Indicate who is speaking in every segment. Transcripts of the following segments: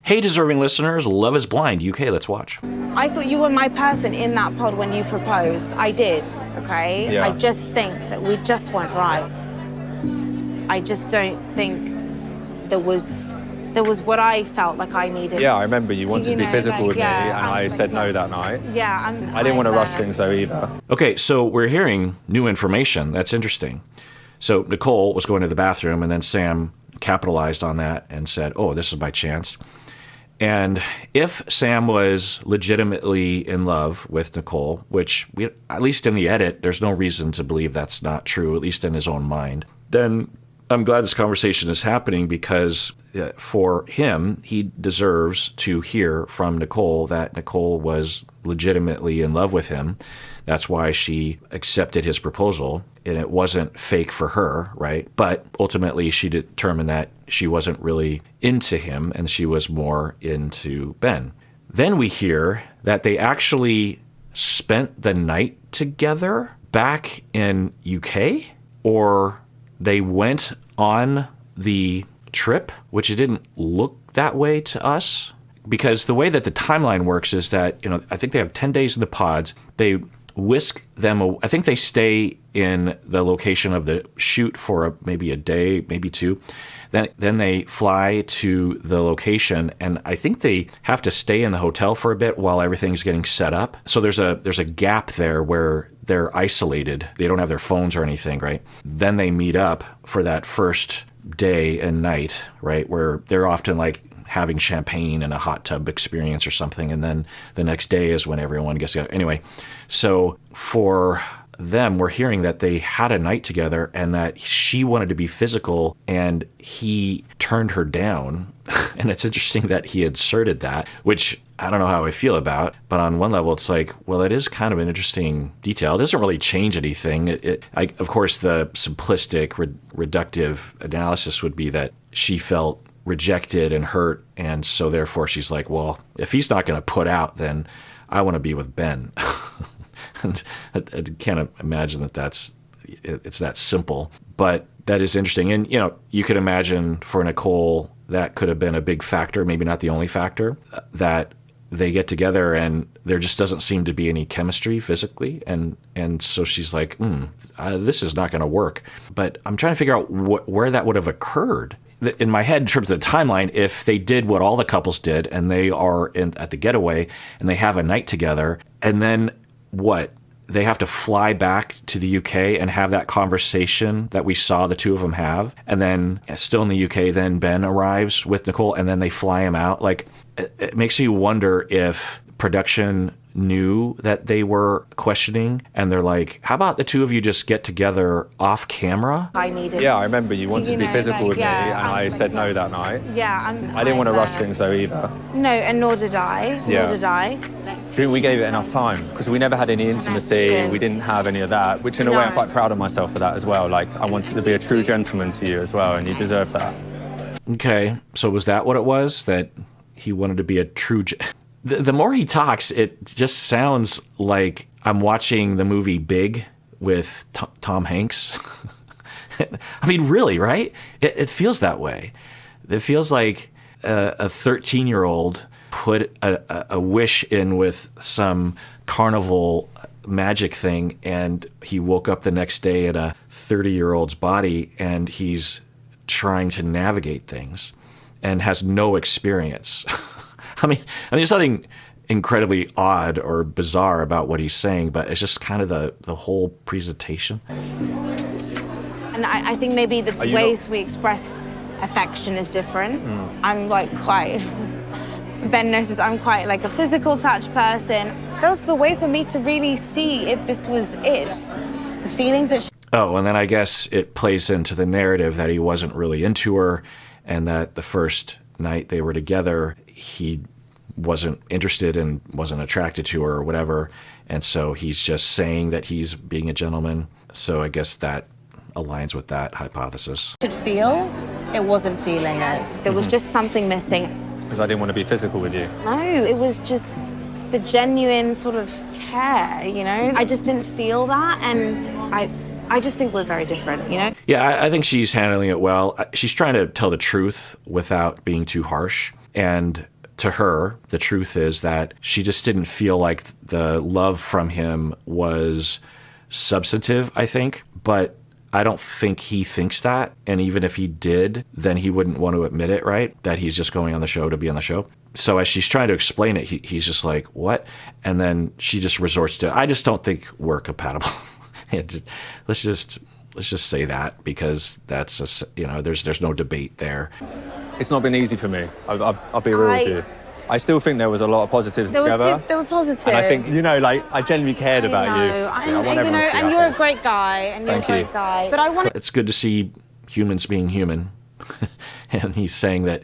Speaker 1: Hey, deserving listeners, Love is Blind UK, let's watch.
Speaker 2: I thought you were my person in that pod when you proposed. I did, okay?
Speaker 3: Yeah.
Speaker 2: I just think that we just weren't right. I just don't think there was what I felt like I needed.
Speaker 3: Yeah, I remember you wanted to be physical with me, and I
Speaker 2: like,
Speaker 3: said no that night.
Speaker 2: Yeah,
Speaker 3: I didn't want to rush things though either.
Speaker 1: Okay, so we're hearing new information. That's interesting. So Nicole was going to the bathroom, and then Sam capitalized on that and said, oh, this is my chance. And if Sam was legitimately in love with Nicole, which at least in the edit, there's no reason to believe that's not true, at least in his own mind, then I'm glad this conversation is happening because for him, he deserves to hear from Nicole that Nicole was legitimately in love with him. That's why she accepted his proposal, and it wasn't fake for her, right? But ultimately, she determined that she wasn't really into him, and she was more into Ben. Then we hear that they actually spent the night together back in UK, or they went on the trip, which it didn't look that way to us. Because the way that the timeline works is that, I think they have 10 days in the pods. They whisk them. I think they stay in the location of the shoot for maybe a day, maybe two. Then they fly to the location, and I think they have to stay in the hotel for a bit while everything's getting set up. So there's a gap there where they're isolated. They don't have their phones or anything, right? Then they meet up for that first day and night, right? Where they're often like having champagne and a hot tub experience or something. And then the next day is when everyone gets together. Anyway, so for them, we're hearing that they had a night together and that she wanted to be physical and he turned her down. And it's interesting that he inserted that, which I don't know how I feel about. But on one level, it's like, well, it is kind of an interesting detail. It doesn't really change anything. Of course, the simplistic, reductive analysis would be that she felt rejected and hurt, and so therefore she's like, well, if he's not going to put out, then I want to be with Ben. And I can't imagine that it's that simple, but that is interesting. And you could imagine for Nicole that could have been a big factor, maybe not the only factor, that they get together and there just doesn't seem to be any chemistry physically, and so she's like, this is not going to work. But I'm trying to figure out where that would have occurred. In my head, in terms of the timeline, if they did what all the couples did and they are at the getaway and they have a night together, and then what? They have to fly back to the UK and have that conversation that we saw the two of them have. And then still in the UK, then Ben arrives with Nicole and then they fly him out. Like, it makes me wonder if production knew that they were questioning and they're like, how about the two of you just get together off camera?
Speaker 2: I needed.
Speaker 3: Yeah, I remember you wanted to be physical with me, and I said no that night.
Speaker 2: Yeah,
Speaker 3: I didn't want to rush things though either.
Speaker 2: No, and nor did I.
Speaker 3: Yeah.
Speaker 2: Nor did I.
Speaker 3: Do you think we gave it enough time? Because we never had any intimacy, we didn't have any of that, which in a way I'm quite proud of myself for that as well. Like, I wanted to be a true gentleman to you as well, and you deserve that.
Speaker 1: Okay, so was that what it was? That he wanted to be a true... The more he talks, it just sounds like I'm watching the movie Big with Tom Hanks. I mean, really, right? It feels that way. It feels like a 13-year-old put a wish in with some carnival magic thing, and he woke up the next day in a 30-year-old's body, and he's trying to navigate things and has no experience. I mean, there's nothing incredibly odd or bizarre about what he's saying, but it's just kind of the whole presentation.
Speaker 2: And I think maybe the ways we express affection is different. I'm like Ben knows this, I'm quite like a physical touch person. That was the way for me to really see if this was it. The feelings that
Speaker 1: Oh, and then I guess it plays into the narrative that he wasn't really into her, and that the first night they were together, he wasn't interested and wasn't attracted to her or whatever, and so he's just saying that he's being a gentleman. So I guess that aligns with that hypothesis.
Speaker 2: should feel, it wasn't feeling it. There was just something missing.
Speaker 3: Because I didn't want to be physical with you.
Speaker 2: No, it was just the genuine sort of care, I just didn't feel that, and I just think we're very different,
Speaker 1: Yeah, I think she's handling it well. She's trying to tell the truth without being too harsh. And to her, the truth is that she just didn't feel like the love from him was substantive, I think. But I don't think he thinks that. And even if he did, then he wouldn't want to admit it, right? That he's just going on the show to be on the show. So as she's trying to explain it, he's just like, what? And then she just resorts to, I just don't think we're compatible. Let's just say that, because that's there's no debate there.
Speaker 3: It's not been easy for me. I'll be real with you. I still think there was a lot of positives together.
Speaker 2: There were positives.
Speaker 3: And I think, I genuinely cared about you.
Speaker 2: I want everyone to be and you're a great guy, and you're a great guy. But I want.
Speaker 1: It's good to see humans being human, and he's saying that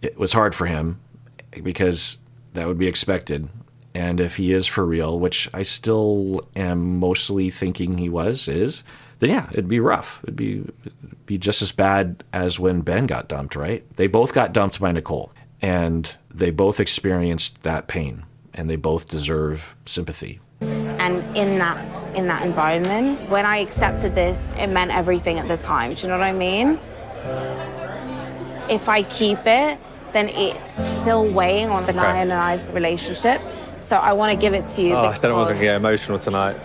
Speaker 1: it was hard for him because that would be expected. And if he is for real, which I still am mostly thinking he is, then yeah, it'd be rough. It'd be just as bad as when Ben got dumped, right? They both got dumped by Nicole, and they both experienced that pain, and they both deserve sympathy.
Speaker 2: And in that environment, when I accepted this, it meant everything at the time. Do you know what I mean? If I keep it, then it's still weighing on Benaya and I's relationship. So I want to give it to you.
Speaker 3: I said I wasn't going to get emotional tonight.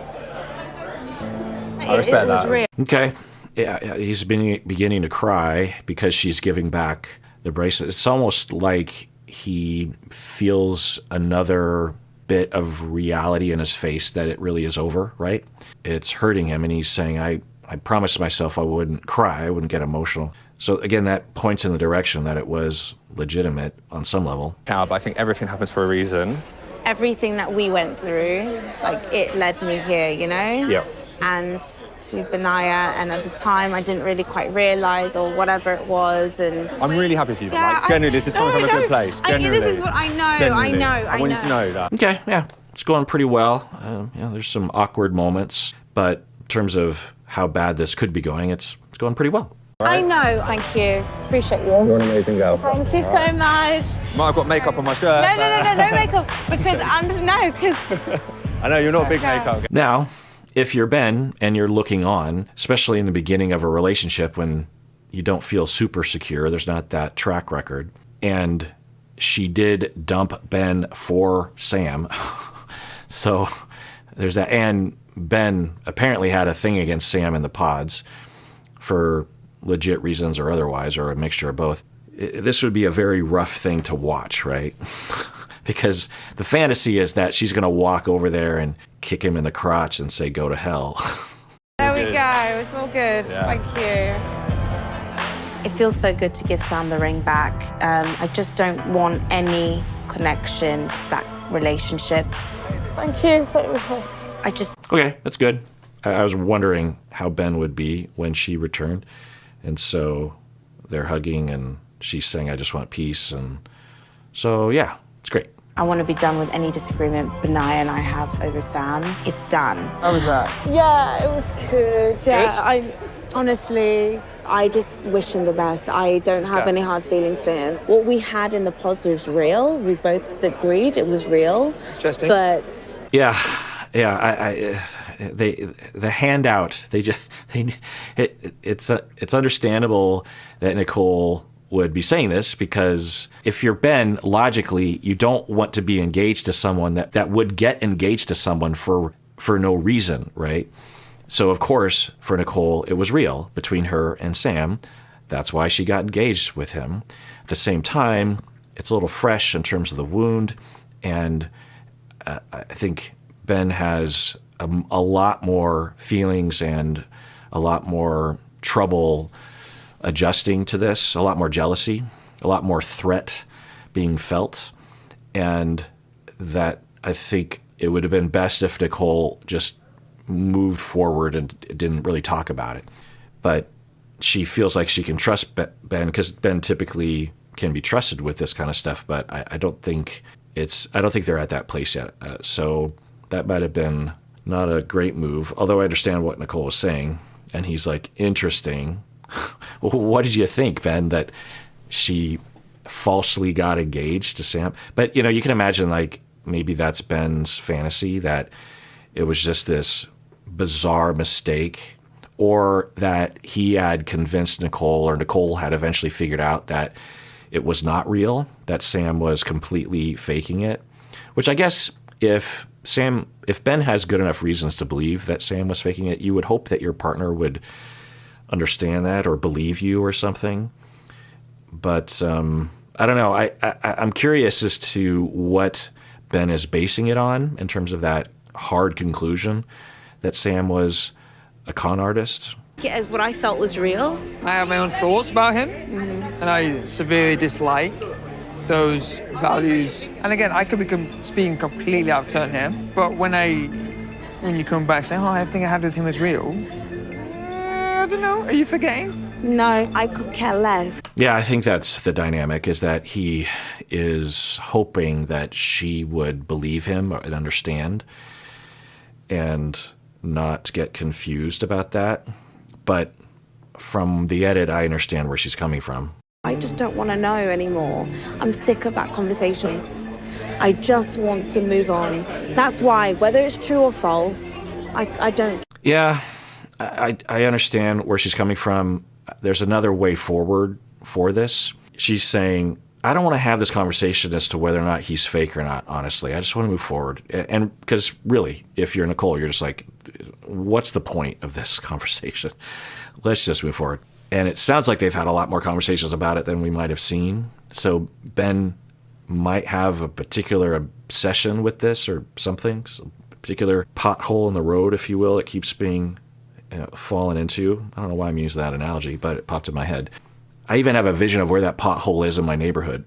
Speaker 3: I respect that.
Speaker 2: Real.
Speaker 1: Okay. Yeah, he's beginning to cry because she's giving back the bracelet. It's almost like he feels another bit of reality in his face that it really is over, right? It's hurting him, and he's saying, I promised myself I wouldn't cry, I wouldn't get emotional. So again, that points in the direction that it was legitimate on some level.
Speaker 3: But I think everything happens for a reason.
Speaker 2: Everything that we went through, it led me here,
Speaker 3: Yeah.
Speaker 2: And to Benaya, and at the time I didn't really quite realise, or whatever it was. And
Speaker 3: I'm really happy for you. Genuinely, this is coming from a good place. Genuinely.
Speaker 2: This is what I know.
Speaker 3: Genuinely.
Speaker 2: I
Speaker 3: want you to know that.
Speaker 1: Okay, yeah, it's going pretty well. There's some awkward moments, but in terms of how bad this could be going, it's going pretty well.
Speaker 2: Right. I know. Thank you. Appreciate you.
Speaker 3: You're an amazing girl.
Speaker 2: Thank you so much.
Speaker 3: Might have got makeup on my shirt.
Speaker 2: No makeup, because
Speaker 3: I know you're not a big makeup guy.
Speaker 1: Now, if you're Ben and you're looking on, especially in the beginning of a relationship when you don't feel super secure, there's not that track record, and she did dump Ben for Sam, so there's that, and Ben apparently had a thing against Sam in the pods for legit reasons or otherwise, or a mixture of both. This would be a very rough thing to watch, right? Because the fantasy is that she's going to walk over there and kick him in the crotch and say, go to hell.
Speaker 2: There we go. It's all good. Yeah. Thank you. It feels so good to give Sam the ring back. I just don't want any connection to that relationship. Thank you so much.
Speaker 1: Okay, that's good. I was wondering how Ben would be when she returned. And so they're hugging, and she's saying, I just want peace. And so, yeah, it's great.
Speaker 2: I want to be done with any disagreement Benaya and I have over Sam. It's done.
Speaker 3: How was that?
Speaker 2: Yeah, it was good. Yeah,
Speaker 3: good?
Speaker 2: Honestly, I just wish him the best. I don't have any hard feelings for him. What we had in the pods was real. We both agreed it was real.
Speaker 3: Interesting.
Speaker 2: But
Speaker 1: yeah, the handout. It's understandable that Nicole would be saying this, because if you're Ben, logically, you don't want to be engaged to someone that would get engaged to someone for no reason, right? So of course, for Nicole, it was real between her and Sam. That's why she got engaged with him. At the same time, it's a little fresh in terms of the wound, and I think Ben has a lot more feelings and a lot more trouble adjusting to this, a lot more jealousy, a lot more threat being felt, and that I think it would have been best if Nicole just moved forward and didn't really talk about it. But she feels like she can trust Ben, because Ben typically can be trusted with this kind of stuff, but I don't think they're at that place yet. So that might have been not a great move, although I understand what Nicole was saying. And he's like, interesting. What did you think, Ben, that she falsely got engaged to Sam? But, you can imagine, like, maybe that's Ben's fantasy, that it was just this bizarre mistake, or that he had convinced Nicole, or Nicole had eventually figured out that it was not real, that Sam was completely faking it, which I guess if Ben has good enough reasons to believe that Sam was faking it, you would hope that your partner would understand that or believe you or something. But I don't know. I'm curious as to what Ben is basing it on in terms of that hard conclusion that Sam was a con artist.
Speaker 2: As what I felt was real.
Speaker 4: I have my own thoughts about him, and I severely dislike those values. And again, I could be speaking completely out of turn here, but when you come back saying, oh, everything I had with him is real, I don't know, are you forgetting?
Speaker 2: No, I could care less.
Speaker 1: Yeah, I think that's the dynamic, is that he is hoping that she would believe him and understand and not get confused about that. But from the edit, I understand where she's coming from.
Speaker 2: I just don't want to know anymore. I'm sick of that conversation. I just want to move on. That's why, whether it's true or false, I don't.
Speaker 1: Yeah, I understand where she's coming from. There's another way forward for this. She's saying, I don't want to have this conversation as to whether or not he's fake or not, honestly. I just want to move forward. And because really, if you're Nicole, you're just like, what's the point of this conversation? Let's just move forward. And it sounds like they've had a lot more conversations about it than we might have seen. So Ben might have a particular obsession with this or something, some particular pothole in the road, if you will. It keeps being fallen into. I don't know why I'm using that analogy, but it popped in my head. I even have a vision of where that pothole is in my neighborhood.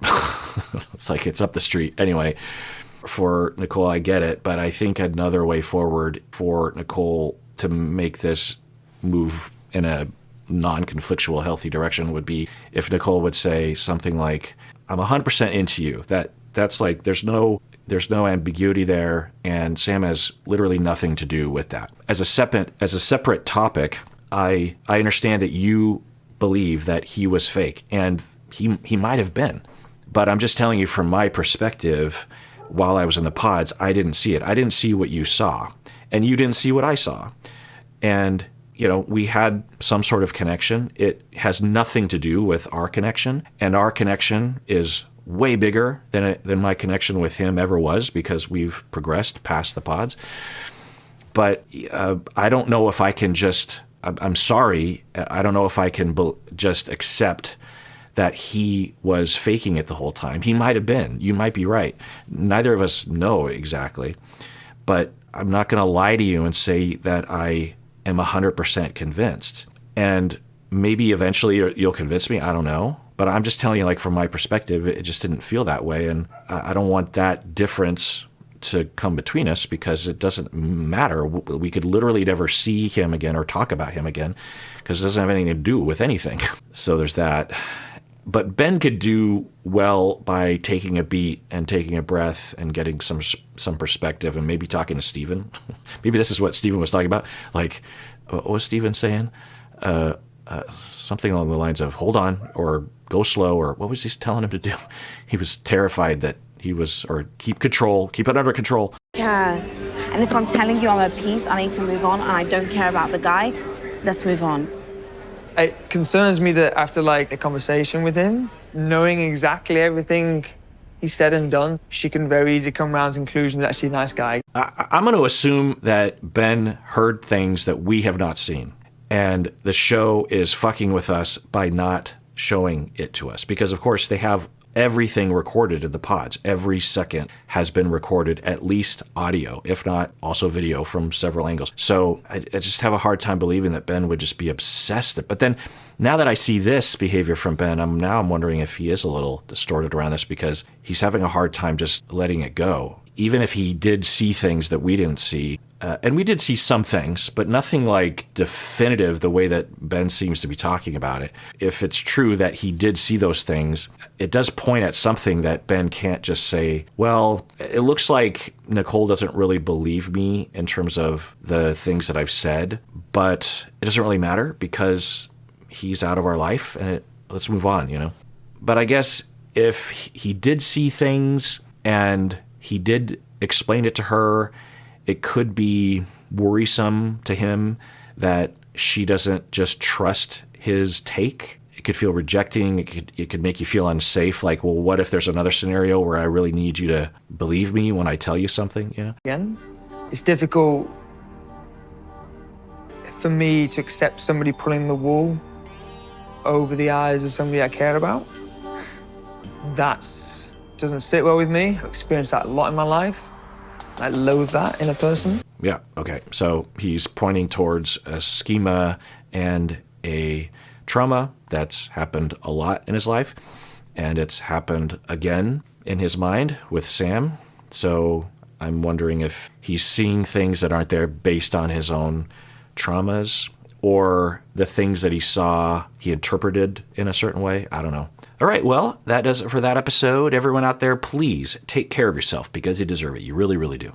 Speaker 1: It's like it's up the street. Anyway, for Nicole, I get it, but I think another way forward for Nicole to make this move in a non-conflictual, healthy direction would be if Nicole would say something like, I'm 100% into you. That's like, there's no ambiguity there, and Sam has literally nothing to do with that. As a separate topic, I understand that you believe that he was fake, and he might have been. But I'm just telling you from my perspective, while I was in the pods, I didn't see it. I didn't see what you saw, and you didn't see what I saw. And, we had some sort of connection. It has nothing to do with our connection, and our connection is way bigger than my connection with him ever was, because we've progressed past the pods. But I don't know if I can just, I'm sorry, I don't know if I can just accept that he was faking it the whole time. He might have been. You might be right. Neither of us know exactly. But I'm not going to lie to you and say that I am 100% convinced. And maybe eventually you'll convince me. I don't know. But I'm just telling you, like, from my perspective, it just didn't feel that way. And I don't want that difference to come between us, because it doesn't matter. We could literally never see him again or talk about him again, because it doesn't have anything to do with anything. So there's that. But Ben could do well by taking a beat and taking a breath and getting some perspective, and maybe talking to Steven. Maybe this is what Steven was talking about. Like, what was Steven saying? Something along the lines of, hold on, or go slow, or what was he telling him to do? He was terrified that or keep control, keep it under control.
Speaker 2: Yeah. And if I'm telling you I'm at peace, I need to move on, and I don't care about the guy, let's move on.
Speaker 4: It concerns me that after a conversation with him, knowing exactly everything he said and done, she can very easily come around to the conclusion that she's a nice guy.
Speaker 1: I'm going to assume that Ben heard things that we have not seen, and the show is fucking with us by not showing it to us, because of course they have everything recorded in the pods. Every second has been recorded, at least audio, if not also video from several angles. So I just have a hard time believing that Ben would just be obsessed. But then now that I see this behavior from Ben, I'm wondering if he is a little distorted around this, because he's having a hard time just letting it go. Even if he did see things that we didn't see, and we did see some things, but nothing like definitive the way that Ben seems to be talking about it. If it's true that he did see those things, it does point at something that Ben can't just say, well, it looks like Nicole doesn't really believe me in terms of the things that I've said, but it doesn't really matter because he's out of our life, and let's move on, But I guess if he did see things and he did explain it to her, it could be worrisome to him that she doesn't just trust his take, could feel rejecting. It could make you feel unsafe. Like, well, what if there's another scenario where I really need you to believe me when I tell you something? You know?
Speaker 4: Again, it's difficult for me to accept somebody pulling the wool over the eyes of somebody I care about. That doesn't sit well with me. I've experienced that a lot in my life. I loathe that in a person.
Speaker 1: Yeah, okay. So he's pointing towards a schema and a trauma that's happened a lot in his life, and it's happened again in his mind with Sam. So I'm wondering if he's seeing things that aren't there based on his own traumas, or the things that he saw he interpreted in a certain way. I don't know. All right, well, that does it for that episode. Everyone out there, please take care of yourself because you deserve it. You really, really do.